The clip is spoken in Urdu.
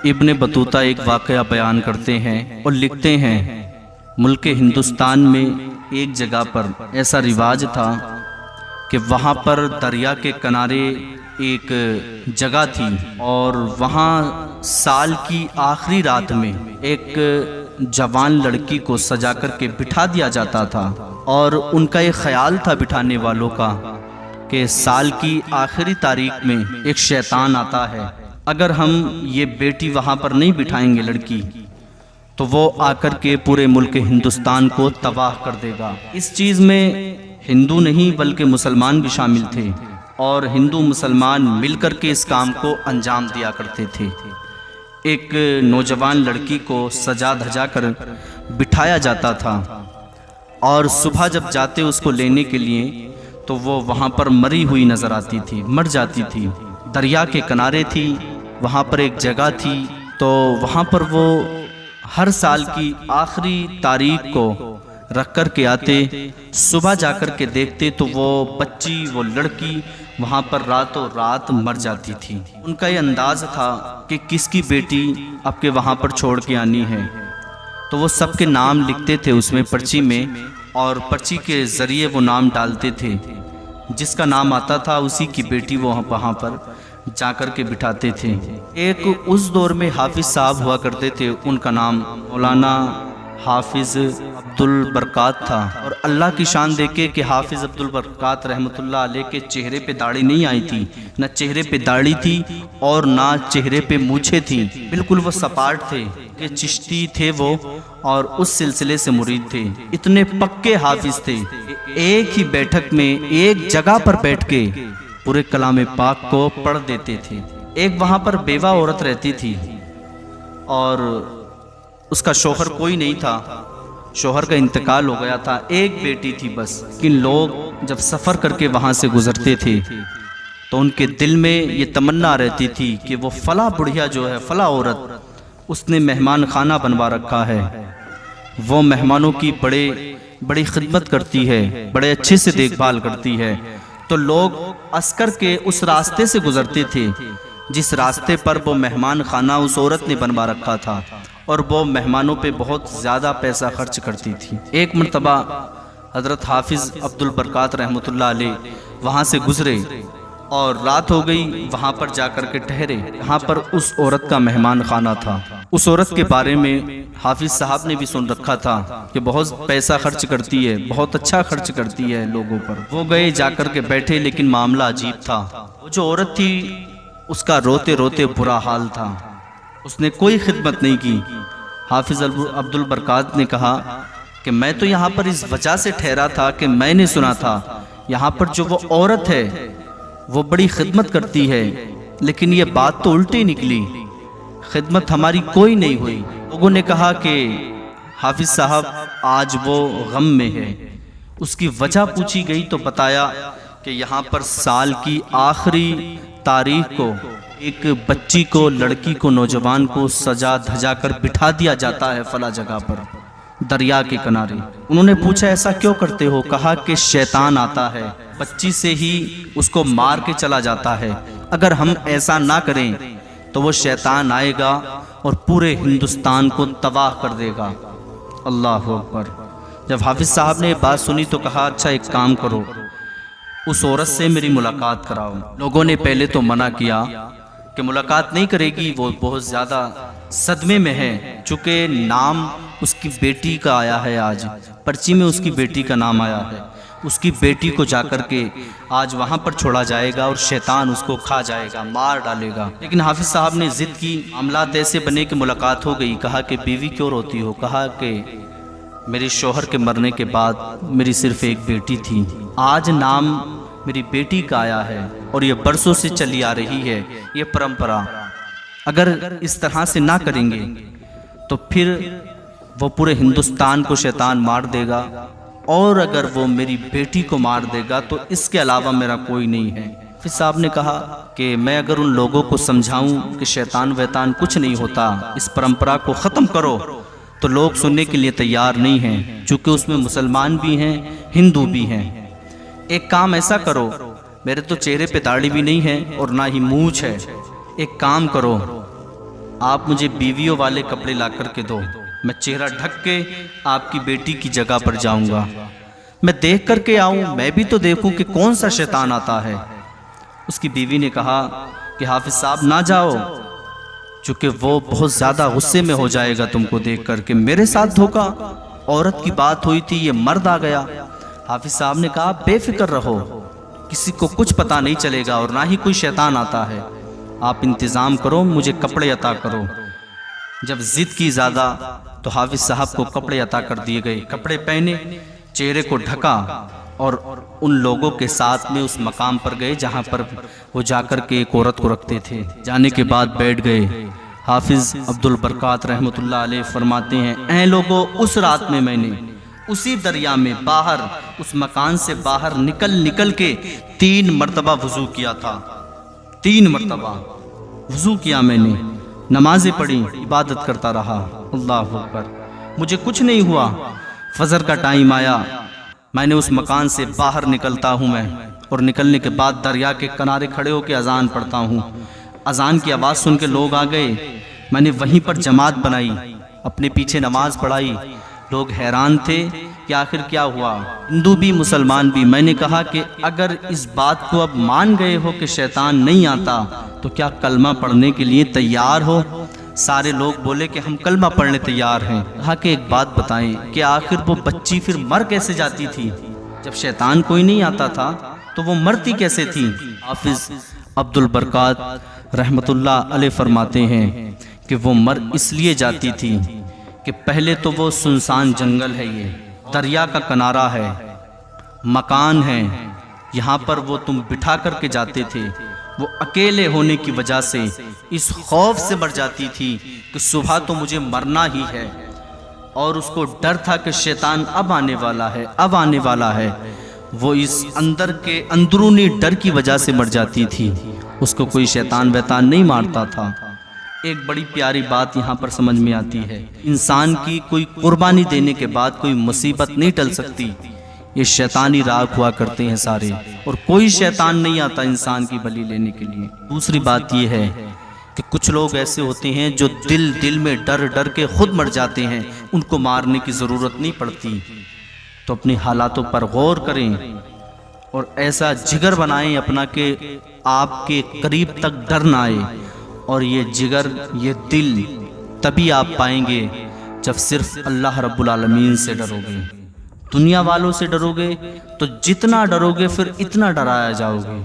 ابن بطوطہ ایک واقعہ بیان کرتے ہیں اور لکھتے ہیں، ملک ہندوستان میں ایک جگہ پر ایسا رواج تھا کہ وہاں پر دریا کے کنارے ایک جگہ تھی، اور وہاں سال کی آخری رات میں ایک جوان لڑکی کو سجا کر کے بٹھا دیا جاتا تھا، اور ان کا یہ خیال تھا بٹھانے والوں کا کہ سال کی آخری تاریخ میں ایک شیطان آتا ہے، اگر ہم یہ بیٹی وہاں پر نہیں بٹھائیں گے لڑکی تو وہ آ کر کے پورے ملک ہندوستان کو تباہ کر دے گا۔ اس چیز میں ہندو نہیں بلکہ مسلمان بھی شامل تھے، اور ہندو مسلمان مل کر کے اس کام کو انجام دیا کرتے تھے۔ ایک نوجوان لڑکی کو سجا دھجا کر بٹھایا جاتا تھا، اور صبح جب جاتے اس کو لینے کے لیے تو وہ وہاں پر مری ہوئی نظر آتی تھی، مر جاتی تھی۔ دریا کے کنارے تھی، وہاں پر ایک جگہ تھی، تو وہاں پر وہ ہر سال کی آخری تاریخ کو رکھ کر کے آتے، صبح جا کر کے دیکھتے تو وہ بچی، وہ لڑکی وہاں پر راتوں رات مر جاتی تھی۔ ان کا یہ انداز تھا کہ کس کی بیٹی اب کے وہاں پر چھوڑ کے آنی ہے، تو وہ سب کے نام لکھتے تھے اس میں پرچی میں، اور پرچی کے ذریعے وہ نام ڈالتے تھے، جس کا نام آتا تھا اسی کی بیٹی وہ وہاں پر جا کر کے بٹھاتے تھے۔ ایک اس دور میں حافظ صاحب ہوا کرتے تھے، ان کا نام مولانا حافظ عبد البرکات تھا، اور اللہ کی شان دیکھے کہ حافظ عبد البرکات رحمۃ اللہ علیہ کے چہرے پہ داڑھی نہیں آئی تھی، نہ چہرے پہ داڑھی تھی اور نہ چہرے پہ مونچھیں تھیں، بالکل وہ سپاٹ تھے کہ چشتی تھے وہ، اور اس سلسلے سے مرید تھے۔ اتنے پکے حافظ تھے، ایک ہی بیٹھک میں ایک جگہ پر بیٹھ کے پورے کلام پاک کو پڑھ دیتے تھے۔ ایک وہاں پر بیوہ عورت رہتی تھی، اور اس کا شوہر کوئی نہیں تھا، شوہر کا انتقال ہو گیا تھا، ایک بیٹی تھی بس۔ کہ لوگ جب سفر کر کے وہاں سے گزرتے تھے تو ان کے دل میں یہ تمنا رہتی تھی کہ وہ فلاں بڑھیا جو ہے، فلاں عورت، اس نے مہمان خانہ بنوا رکھا ہے، وہ مہمانوں کی بڑی خدمت کرتی ہے، بڑے اچھے سے دیکھ بھال کرتی ہے۔ تو لوگ عسکر کے اس راستے سے گزرتے تھے جس راستے پر وہ مہمان خانہ اس عورت نے بنوا رکھا تھا، اور وہ مہمانوں پہ بہت زیادہ پیسہ خرچ کرتی تھی۔ ایک مرتبہ حضرت حافظ عبد البرکات رحمۃ اللہ علیہ وہاں سے گزرے، اور رات ہو گئی، وہاں پر جا کر کے ٹھہرے۔ یہاں پر اس عورت کا مہمان خانہ تھا۔ اس عورت کے بارے میں حافظ صاحب نے بھی سن رکھا تھا کہ بہت پیسہ خرچ کرتی ہے، بہت اچھا خرچ کرتی ہے لوگوں پر۔ وہ گئے، جا کر کے بیٹھے، لیکن معاملہ عجیب تھا۔ وہ جو عورت تھی اس کا روتے روتے برا حال تھا، اس نے کوئی خدمت نہیں کی۔ حافظ عبد البرکات نے کہا کہ میں تو یہاں پر اس وجہ سے ٹھہرا تھا کہ میں نے سنا تھا یہاں پر جو وہ عورت ہے وہ بڑی خدمت کرتی ہے، لیکن یہ بات تو الٹی نکلی، خدمت ہماری کوئی نہیں ہوئی۔ لوگوں نے کہا کہ حافظ صاحب آج وہ غم میں ہے۔ اس کی وجہ پوچھی گئی تو بتایا کہ یہاں پر سال کی آخری تاریخ کو ایک بچی کو، لڑکی کو، نوجوان کو سجا دھجا کر بٹھا دیا جاتا ہے فلاں جگہ پر دریا کے کنارے۔ انہوں نے پوچھا ایسا کیوں کرتے ہو؟ کہا کہ شیطان آتا ہے، بچی سے ہی اس کو مار کے چلا جاتا ہے، اگر ہم ایسا نہ کریں تو وہ شیطان آئے گا اور پورے ہندوستان کو تباہ کر دے گا۔ اللہ اکبر۔ جب حافظ صاحب نے یہ بات سنی تو کہا اچھا ایک کام کرو، اس عورت سے میری ملاقات کراؤ۔ لوگوں نے پہلے تو منع کیا کہ ملاقات نہیں کرے گی، وہ بہت زیادہ صدمے میں ہے، چونکہ نام اس کی بیٹی کا آیا ہے، آج پرچی میں اس کی بیٹی کا نام آیا ہے، اس کی بیٹی کو جا کر کے آج وہاں پر چھوڑا جائے گا اور شیطان اس کو کھا جائے گا، مار ڈالے گا۔ لیکن حافظ صاحب نے ضد کی، معاملات ایسے بنے کہ ملاقات ہو گئی۔ کہا کہ بیوی کیوں روتی ہو؟ کہا کہ میرے شوہر کے مرنے کے بعد میری صرف ایک بیٹی تھی، آج نام میری بیٹی کا آیا ہے، اور یہ برسوں سے چلی آ رہی ہے یہ پرمپرا، اگر اس طرح سے نہ کریں گے تو پھر وہ پورے ہندوستان کو شیطان مار دے گا، اور اگر وہ میری بیٹی کو مار دے گا تو اس کے علاوہ میرا کوئی نہیں ہے۔ حافظ صاحب نے کہا کہ میں اگر ان لوگوں کو سمجھاؤں کہ شیطان ویطان کچھ نہیں ہوتا، اس پرمپرا کو ختم کرو، تو لوگ سننے کے لیے تیار نہیں ہیں، چونکہ اس میں مسلمان بھی ہیں، ہندو بھی ہیں۔ ایک کام ایسا کرو، میرے تو چہرے پہ داڑھی بھی نہیں ہے اور نہ ہی مونچھ ہے، ایک کام کرو، آپ مجھے بیویوں والے کپڑے لا کر کے دو، میں چہرہ ڈھک کے آپ کی بیٹی کی جگہ پر جاؤں گا، میں دیکھ کر کے آؤں، میں بھی تو دیکھوں کہ کون سا شیطان آتا ہے۔ اس کی بیوی نے کہا کہ حافظ صاحب نہ جاؤ، چونکہ وہ بہت زیادہ غصے میں ہو جائے گا تم کو دیکھ کر کہ میرے ساتھ دھوکا، عورت کی بات ہوئی تھی یہ مرد آ گیا۔ حافظ صاحب نے کہا بے فکر رہو، کسی کو کچھ پتا نہیں چلے گا اور نہ ہی کوئی شیطان آتا ہے، آپ انتظام کرو، مجھے کپڑے عطا کرو۔ جب ضد کی زیادہ تو حافظ صاحب کو کپڑے عطا کر دیے گئے، کپڑے پہنے، چہرے کو ڈھکا اور ان لوگوں کے ساتھ میں اس مقام پر گئے جہاں پر وہ جا کر کے ایک عورت کو رکھتے تھے۔ جانے کے بعد بیٹھ گئے۔ حافظ عبد البرکات رحمۃ اللہ علیہ فرماتے ہیں اے لوگوں، اس رات میں نے اسی دریا میں باہر اس مکان سے باہر نکل کے 3 مرتبہ وضو کیا تھا، 3 مرتبہ وضو کیا میں نے، نمازیں پڑھی، عبادت کرتا رہا۔ اللہ اکبر، مجھے کچھ نہیں ہوا۔ فجر کا ٹائم آیا، میں نے اس مکان سے باہر نکلتا ہوں میں، اور نکلنے کے بعد دریا کے کنارے کھڑے ہو کے اذان پڑھتا ہوں۔ اذان کی آواز سن کے لوگ آ گئے، میں نے وہیں پر جماعت بنائی، اپنے پیچھے نماز پڑھائی۔ لوگ حیران تھے کہ آخر کیا ہوا، ہندو بھی مسلمان بھی۔ میں نے کہا کہ اگر اس بات کو اب مان گئے ہو کہ شیطان نہیں آتا تو کیا کلمہ پڑھنے کے لیے تیار ہو؟ سارے لوگ بولے کہ ہم کلمہ پڑھنے تیار ہیں۔ کہا کہ ایک بات بتائیں کہ آخر وہ بچی پھر مر کیسے جاتی تھی؟ جب شیطان کوئی نہیں آتا تھا تو وہ مرتی کیسے تھی؟ حافظ عبد البرکات رحمت اللہ علیہ فرماتے ہیں کہ وہ مر اس لیے جاتی تھی کہ پہلے تو وہ سنسان جنگل ہے، یہ دریا کا کنارہ ہے، مکان ہے، یہاں پر وہ تم بٹھا کر کے جاتے تھے۔ وہ اکیلے ہونے کی وجہ سے اس خوف سے مر جاتی تھی کہ صبح تو مجھے مرنا ہی ہے، اور اس کو ڈر تھا کہ شیطان اب آنے والا ہے، اب آنے والا ہے۔ وہ اس اندر کے اندرونی ڈر کی وجہ سے مر جاتی تھی، اس کو کوئی شیطان ویطان نہیں مارتا تھا۔ ایک بڑی پیاری بات یہاں پر سمجھ میں آتی ہے، انسان کی کوئی قربانی دینے کے بعد کوئی مصیبت نہیں ٹل سکتی، یہ شیطانی راگ ہوا کرتے ہیں سارے، اور کوئی شیطان نہیں آتا انسان کی بلی لینے کے لیے۔ دوسری بات یہ ہے کہ کچھ لوگ ایسے ہوتے ہیں جو دل میں ڈر کے خود مر جاتے ہیں، ان کو مارنے کی ضرورت نہیں پڑتی۔ تو اپنی حالاتوں پر غور کریں اور ایسا جگر بنائیں اپنا کہ آپ کے قریب تک ڈر نہ آئے، اور یہ جگر، یہ دل تبھی آپ پائیں گے جب صرف اللہ رب العالمین سے ڈرو گے۔ دنیا والوں سے ڈرو گے تو جتنا ڈرو گے پھر اتنا ڈرایا جاؤ گے۔